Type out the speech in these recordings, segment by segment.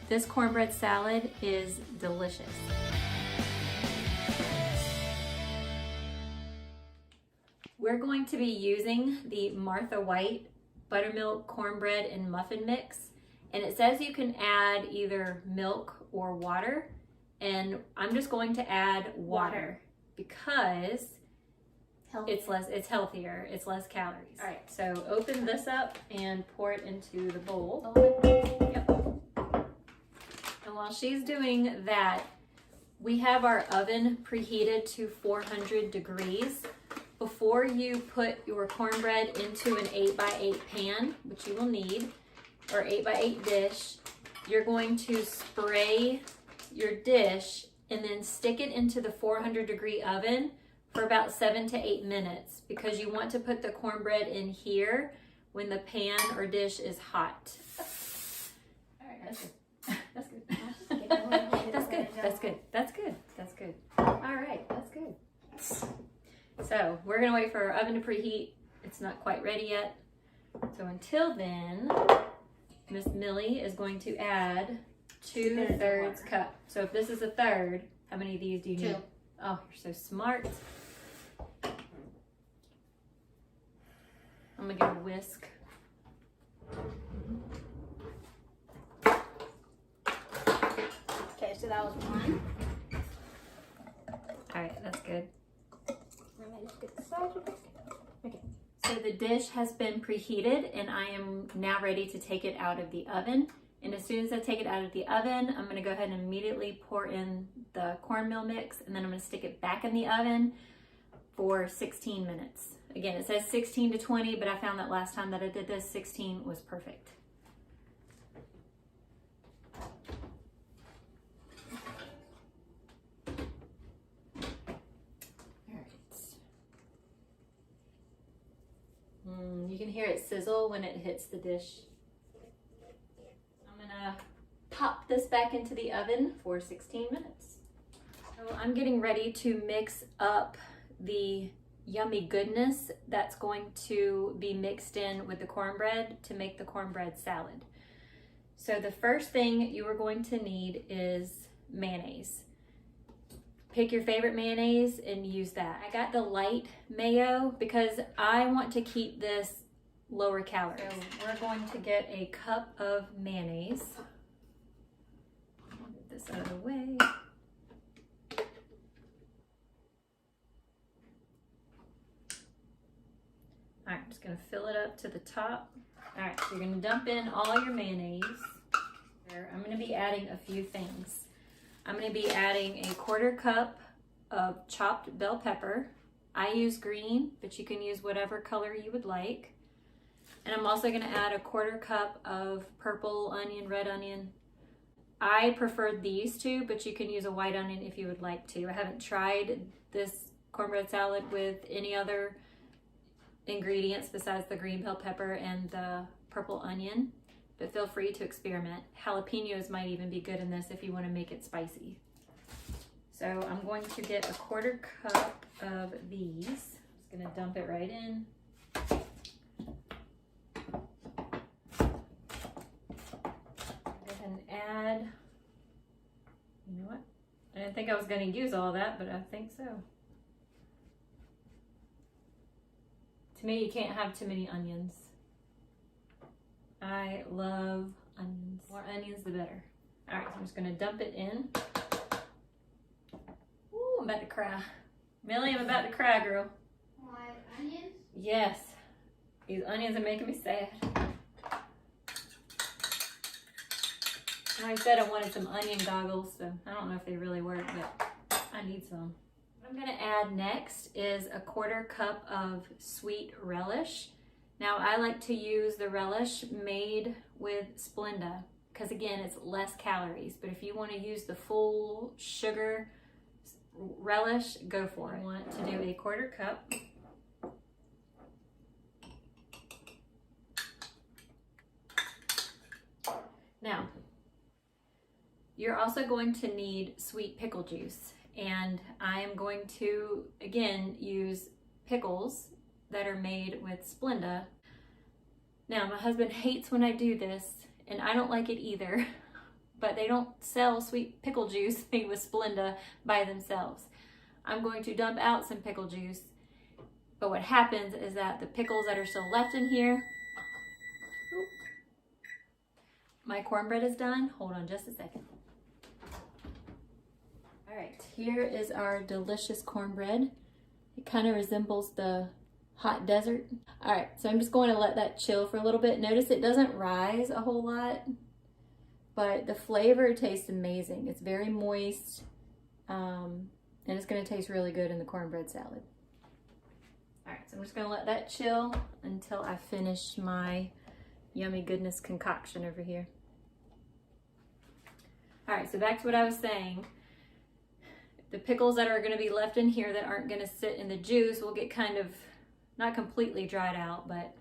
This cornbread salad is delicious. We're going to be using the Martha White buttermilk cornbread and muffin mix, and it says you can add either milk or water, and I'm just going to add water because it's healthier, it's less calories. All right, so open this up and pour it into the bowl. Yep. And while she's doing that, we have our oven preheated to 400 degrees. Before you put your cornbread into an 8x8 pan, which you will need, or 8x8 dish, you're going to spray your dish and then stick it into the 400 degree oven for about 7 to 8 minutes, because you want to put the cornbread in here when the pan or dish is hot. All right, that's good. That's good. That's good. That's good. That's good. That's good. All right, that's good. So we're gonna wait for our oven to preheat. It's not quite ready yet. So until then, Miss Millie is going to add 2/3 cup. So if this is a third, how many of these do you need? 2. Oh, you're so smart. I'm gonna give a whisk. Okay, so that was 1. All right, that's good. I'm gonna just get the sides of it. Okay. So the dish has been preheated and I am now ready to take it out of the oven. And as soon as I take it out of the oven, I'm gonna go ahead and immediately pour in the cornmeal mix, and then I'm gonna stick it back in the oven for 16 minutes. Again, it says 16 to 20, but I found that last time that I did this, 16 was perfect. You can hear it sizzle when it hits the dish. I'm gonna pop this back into the oven for 16 minutes. So I'm getting ready to mix up the yummy goodness that's going to be mixed in with the cornbread to make the cornbread salad. So the first thing you are going to need is mayonnaise. Pick your favorite mayonnaise and use that. I got the light mayo because I want to keep this lower calories. So we're going to get a cup of mayonnaise. Get this out of the way. All right, I'm just gonna fill it up to the top. All right, so you're gonna dump in all your mayonnaise. I'm gonna be adding a few things. I'm going to be adding a 1/4 cup of chopped bell pepper. I use green, but you can use whatever color you would like. And I'm also going to add a 1/4 cup of purple onion, red onion. I prefer these two, but you can use a white onion if you would like to. I haven't tried this cornbread salad with any other ingredients besides the green bell pepper and the purple onion. But feel free to experiment. Jalapeños might even be good in this if you want to make it spicy. So I'm going to get a 1/4 cup of these. I'm just going to dump it right in. Go ahead and add, you know what? I didn't think I was going to use all that, but I think so. To me, you can't have too many onions. I love onions. More onions, the better. All right, so I'm just gonna dump it in. Ooh, I'm about to cry. Millie, I'm about to cry, girl. Why, onions? Yes. These onions are making me sad. I said I wanted some onion goggles, so I don't know if they really work, but I need some. What I'm gonna add next is a 1/4 cup of sweet relish. Now I like to use the relish made with Splenda because again, it's less calories, but if you want to use the full sugar relish, go for it. I want to do a 1/4 cup. Now, you're also going to need sweet pickle juice, and I am going to, again, use pickles that are made with Splenda. Now, my husband hates when I do this, and I don't like it either, but they don't sell sweet pickle juice made with Splenda by themselves. I'm going to dump out some pickle juice, but what happens is that the pickles that are still left in here, my cornbread is done. Hold on just a second. All right, here is our delicious cornbread. It kind of resembles the hot desert. All right, so I'm just going to let that chill for a little bit. Notice it doesn't rise a whole lot, but the flavor tastes amazing. It's very moist, and it's gonna taste really good in the cornbread salad. All right, so I'm just gonna let that chill until I finish my yummy goodness concoction over here. All right, so back to what I was saying. The pickles that are gonna be left in here that aren't gonna sit in the juice will get kind of, not completely dried out, but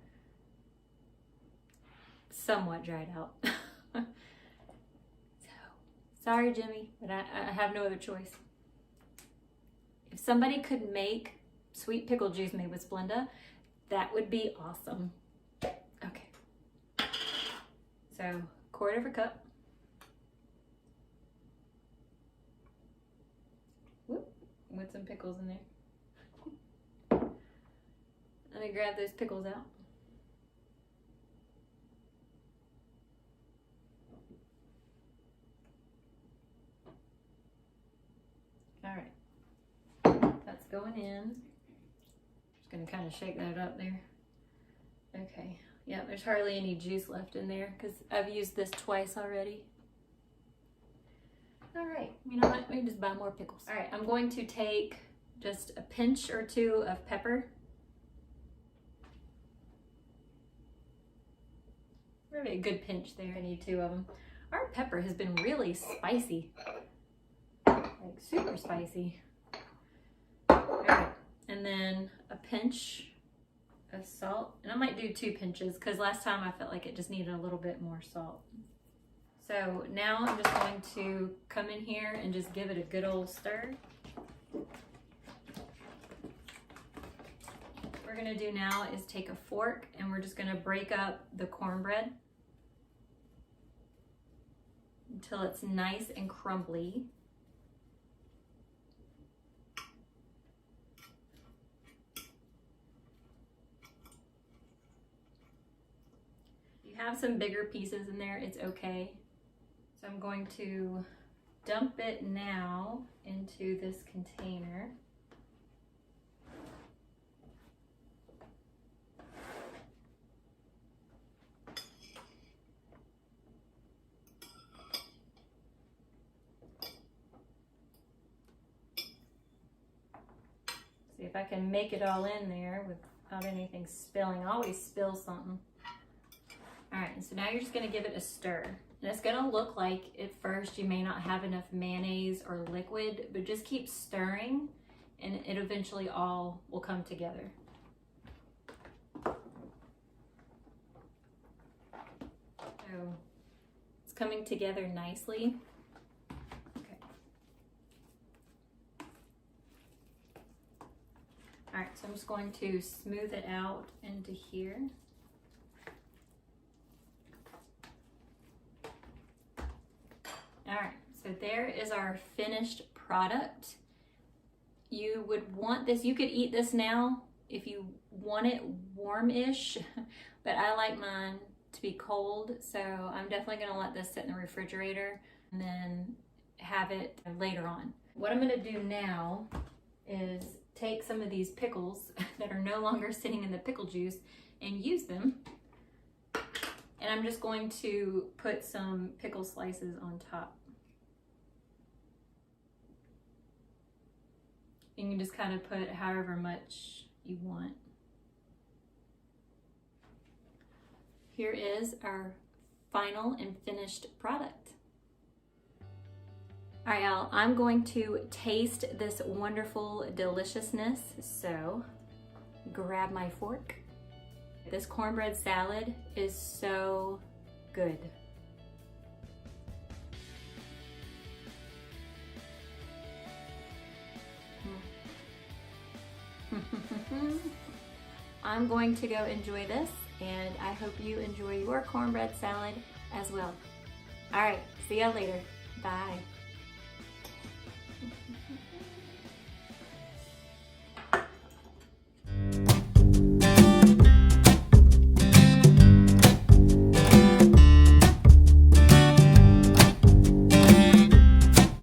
somewhat dried out. So, sorry, Jimmy, but I have no other choice. If somebody could make sweet pickle juice made with Splenda, that would be awesome. Okay. So, 1/4 cup. Whoop, with some pickles in there. Let me grab those pickles out. All right, that's going in. Just gonna kind of shake that up there. Okay, yeah, there's hardly any juice left in there because I've used this twice already. All right, you know what, let me just buy more pickles. All right, I'm going to take just a pinch or two of pepper. Really a good pinch there. I need 2 of them. Our pepper has been really spicy, like super spicy. All right, and then a pinch of salt, and I might do 2 pinches because last time I felt like it just needed a little bit more salt. So now I'm just going to come in here and just give it a good old stir. What we're gonna do now is take a fork and we're just gonna break up the cornbread until it's nice and crumbly. If you have some bigger pieces in there, it's okay. So I'm going to dump it now into this container. See if I can make it all in there without anything spilling. I always spill something. All right, so now you're just gonna give it a stir. And it's gonna look like at first you may not have enough mayonnaise or liquid, but just keep stirring and it eventually all will come together. So it's coming together nicely. All right, so I'm just going to smooth it out into here. All right, so there is our finished product. You would want this, you could eat this now if you want it warm-ish, but I like mine to be cold, so I'm definitely gonna let this sit in the refrigerator and then have it later on. What I'm gonna do now is take some of these pickles that are no longer sitting in the pickle juice and use them. And I'm just going to put some pickle slices on top. You can just kind of put however much you want. Here is our final and finished product. All right, y'all, I'm going to taste this wonderful deliciousness. So grab my fork. This cornbread salad is so good. I'm going to go enjoy this, and I hope you enjoy your cornbread salad as well. All right, see y'all later. Bye.